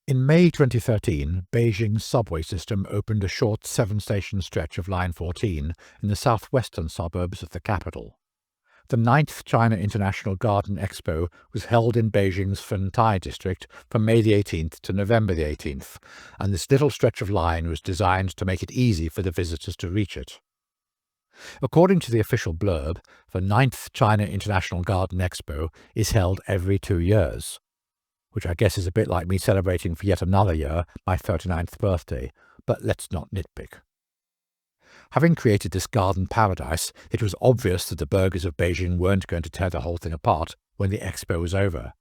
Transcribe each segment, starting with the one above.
In May 2013, Beijing's subway system opened a short 7-station stretch of Line 14 in the southwestern suburbs of the capital. The 9th China International Garden Expo was held in Beijing's Fengtai district from May the 18th to November the 18th, and this little stretch of line was designed to make it easy for the visitors to reach it. According to the official blurb, the 9th China International Garden Expo is held every 2 years, which I guess is a bit like me celebrating for yet another year my 39th birthday, but let's not nitpick. Having created this garden paradise, it was obvious that the burghers of Beijing weren't going to tear the whole thing apart when the expo was over,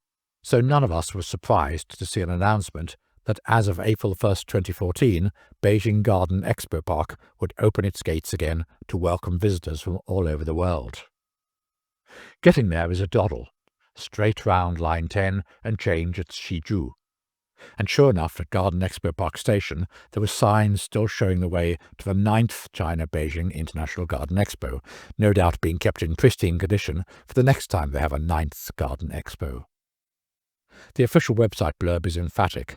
so none of us was surprised to see an announcement that as of April 1st, 2014, Beijing Garden Expo Park would open its gates again to welcome visitors from all over the world. Getting there is a doddle. Straight round Line 10 and change at Shiju. And sure enough, at Garden Expo Park Station, there were signs still showing the way to the 9th China Beijing International Garden Expo, no doubt being kept in pristine condition for the next time they have a 9th Garden Expo. The official website blurb is emphatic.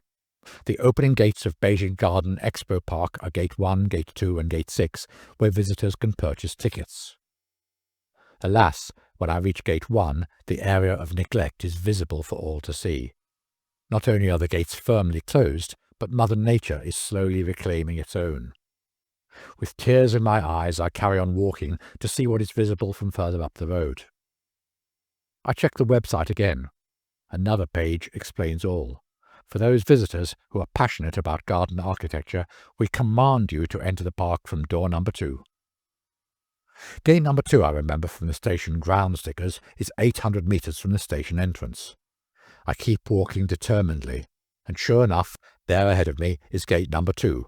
The opening gates of Beijing Garden Expo Park are Gate 1, Gate 2 and Gate 6, where visitors can purchase tickets. Alas, when I reach Gate 1, the area of neglect is visible for all to see. Not only are the gates firmly closed, but Mother Nature is slowly reclaiming its own. With tears in my eyes, I carry on walking to see what is visible from further up the road. I check the website again. Another page explains all. For those visitors who are passionate about garden architecture, we command you to enter the park from door number 2. Gate number 2, I remember from the station ground stickers, is 800 metres from the station entrance. I keep walking determinedly, and sure enough, there ahead of me is gate number 2,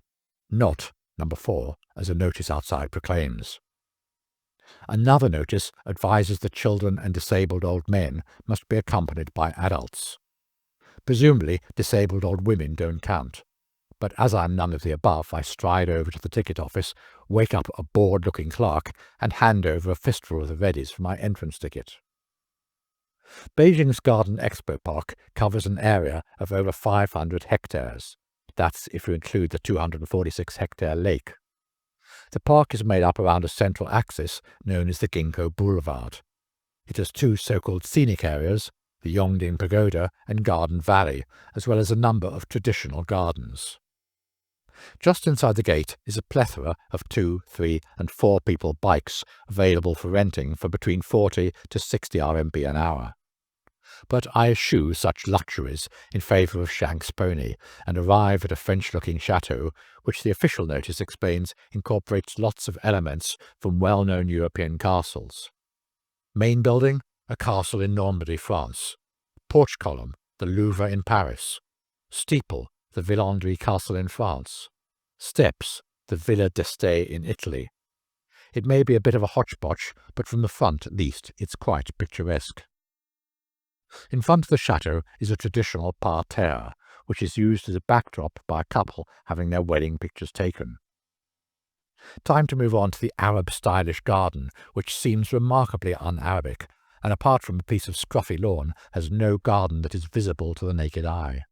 not number 4, as a notice outside proclaims. Another notice advises that children and disabled old men must be accompanied by adults. Presumably, disabled old women don't count. But as I'm none of the above, I stride over to the ticket office, wake up a bored-looking clerk, and hand over a fistful of the readies for my entrance ticket. Beijing's Garden Expo Park covers an area of over 500 hectares. That's if you include the 246-hectare lake. The park is made up around a central axis known as the Ginkgo Boulevard. It has 2 so-called scenic areas, the Yongding Pagoda and Garden Valley, as well as a number of traditional gardens. Just inside the gate is a plethora of 2, 3 and 4 people bikes available for renting for between 40 to 60 RMB an hour. But I eschew such luxuries in favour of Shank's pony and arrive at a French-looking chateau which the official notice explains incorporates lots of elements from well-known European castles. Main building, a castle in Normandy, France. Porch column, the Louvre in Paris. Steeple, the Villandry Castle in France. Steps, the Villa d'Este in Italy. It may be a bit of a hodgepodge, but from the front at least it's quite picturesque. In front of the chateau is a traditional parterre, which is used as a backdrop by a couple having their wedding pictures taken. Time to move on to the Arab stylish garden, which seems remarkably un-Arabic, and apart from a piece of scruffy lawn, has no garden that is visible to the naked eye.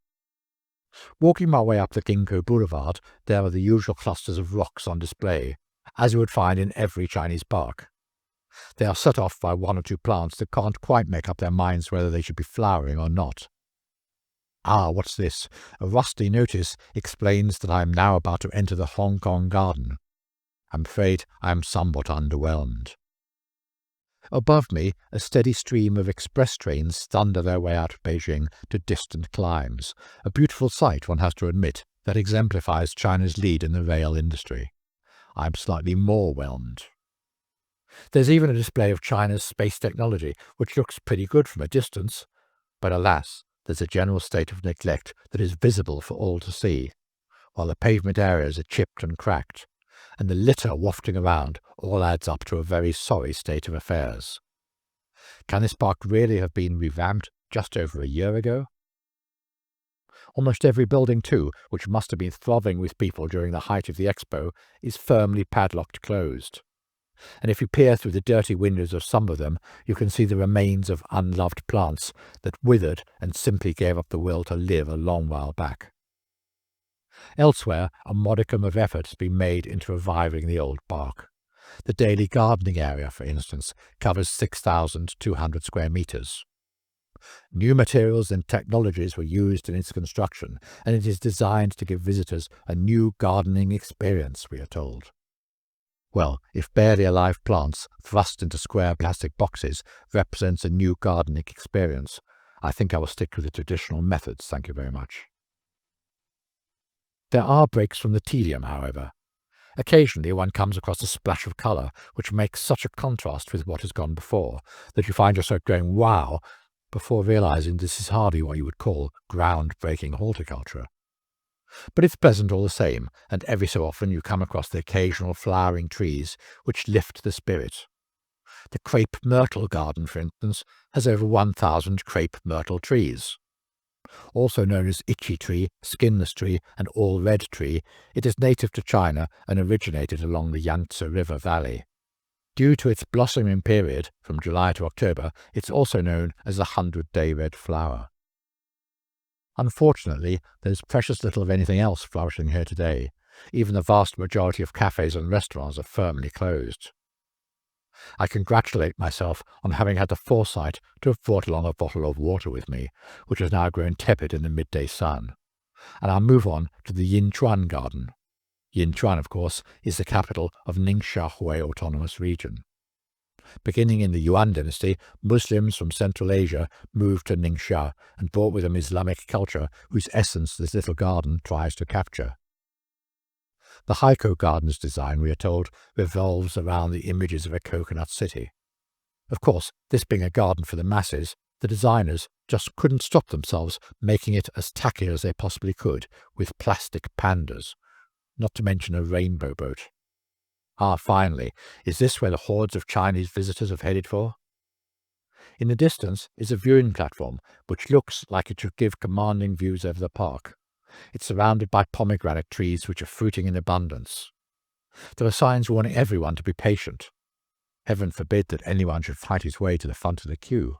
Walking my way up the Ginkgo Boulevard, there are the usual clusters of rocks on display, as you would find in every Chinese park. They are set off by 1 or 2 plants that can't quite make up their minds whether they should be flowering or not. Ah, what's this? A rusty notice explains that I am now about to enter the Hong Kong garden. I'm afraid I am somewhat underwhelmed. Above me, a steady stream of express trains thunder their way out of Beijing to distant climes, a beautiful sight, one has to admit, that exemplifies China's lead in the rail industry. I'm slightly more whelmed. There's even a display of China's space technology, which looks pretty good from a distance, but alas, there's a general state of neglect that is visible for all to see, while the pavement areas are chipped and cracked, and the litter wafting around all adds up to a very sorry state of affairs. Can this park really have been revamped just over a year ago? Almost every building, too, which must have been throbbing with people during the height of the expo, is firmly padlocked closed. And if you peer through the dirty windows of some of them, you can see the remains of unloved plants that withered and simply gave up the will to live a long while back. Elsewhere, a modicum of effort has been made into reviving the old park. The daily gardening area, for instance, covers 6,200 square metres. New materials and technologies were used in its construction, and it is designed to give visitors a new gardening experience, we are told. Well, if barely alive plants thrust into square plastic boxes represents a new gardening experience, I think I will stick with the traditional methods, thank you very much. There are breaks from the tedium, however. Occasionally one comes across a splash of colour which makes such a contrast with what has gone before that you find yourself going wow before realising this is hardly what you would call ground-breaking horticulture. But it's pleasant all the same, and every so often you come across the occasional flowering trees which lift the spirit. The crepe myrtle garden, for instance, has over 1,000 crepe myrtle trees. Also known as itchy tree, skinless tree, and all red tree, it is native to China and originated along the Yangtze River Valley. Due to its blossoming period, from July to October, it's also known as the 100-day red flower. Unfortunately, there's precious little of anything else flourishing here today. Even the vast majority of cafes and restaurants are firmly closed. I congratulate myself on having had the foresight to have brought along a bottle of water with me, which has now grown tepid in the midday sun. And I'll move on to the Yinchuan Garden. Yinchuan, of course, is the capital of Ningxia Hui Autonomous Region. Beginning in the Yuan dynasty, Muslims from Central Asia moved to Ningxia and brought with them Islamic culture whose essence this little garden tries to capture. The Haikou Garden's design, we are told, revolves around the images of a coconut city. Of course, this being a garden for the masses, the designers just couldn't stop themselves making it as tacky as they possibly could with plastic pandas, not to mention a rainbow boat. Finally, is this where the hordes of Chinese visitors have headed for? In the distance is a viewing platform, which looks like it should give commanding views over the park. It's surrounded by pomegranate trees which are fruiting in abundance. There are signs warning everyone to be patient. Heaven forbid that anyone should fight his way to the front of the queue.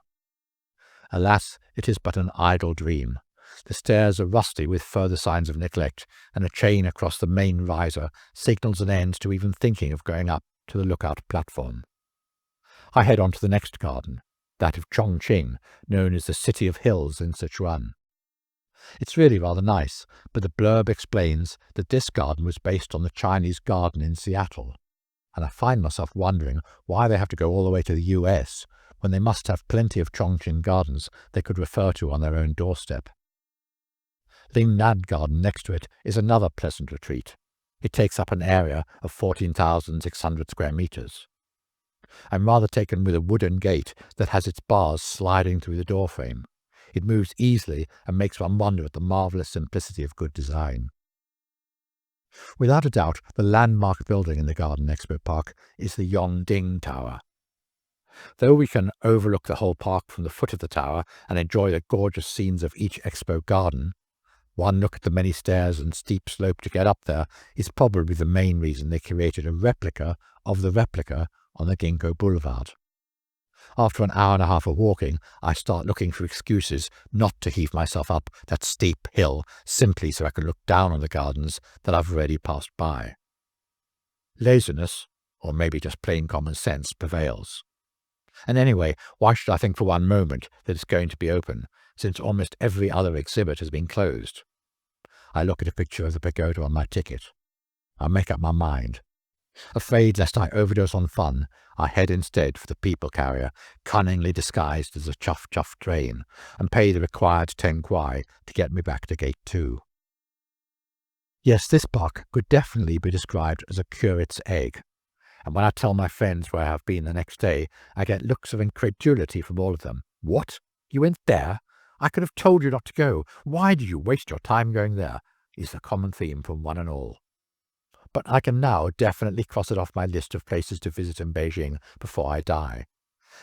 Alas, it is but an idle dream. The stairs are rusty with further signs of neglect, and a chain across the main riser signals an end to even thinking of going up to the lookout platform. I head on to the next garden, that of Chongqing, known as the City of Hills in Sichuan. It's really rather nice, but the blurb explains that this garden was based on the Chinese garden in Seattle, and I find myself wondering why they have to go all the way to the US when they must have plenty of Chongqing gardens they could refer to on their own doorstep. Lingnan Garden next to it is another pleasant retreat. It takes up an area of 14,600 square metres. I'm rather taken with a wooden gate that has its bars sliding through the doorframe. It moves easily and makes one wonder at the marvellous simplicity of good design. Without a doubt, the landmark building in the Garden Expo Park is the Yongding Tower. Though we can overlook the whole park from the foot of the tower and enjoy the gorgeous scenes of each Expo garden, one look at the many stairs and steep slope to get up there is probably the main reason they created a replica of the replica on the Ginkgo Boulevard. After an hour and a half of walking, I start looking for excuses not to heave myself up that steep hill simply so I can look down on the gardens that I've already passed by. Laziness, or maybe just plain common sense, prevails. And anyway, why should I think for one moment that it's going to be open, since almost every other exhibit has been closed? I look at a picture of the pagoda on my ticket. I make up my mind. Afraid lest I overdose on fun, I head instead for the people carrier, cunningly disguised as a chuff-chuff train, and pay the required 10 kwai to get me back to Gate 2. Yes, this park could definitely be described as a curate's egg, and when I tell my friends where I have been the next day, I get looks of incredulity from all of them. What? You went there? I could have told you not to go. Why did you waste your time going there? Is the common theme from one and all. But I can now definitely cross it off my list of places to visit in Beijing before I die.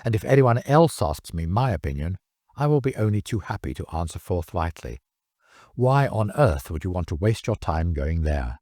And if anyone else asks me my opinion, I will be only too happy to answer forthrightly. Why on earth would you want to waste your time going there?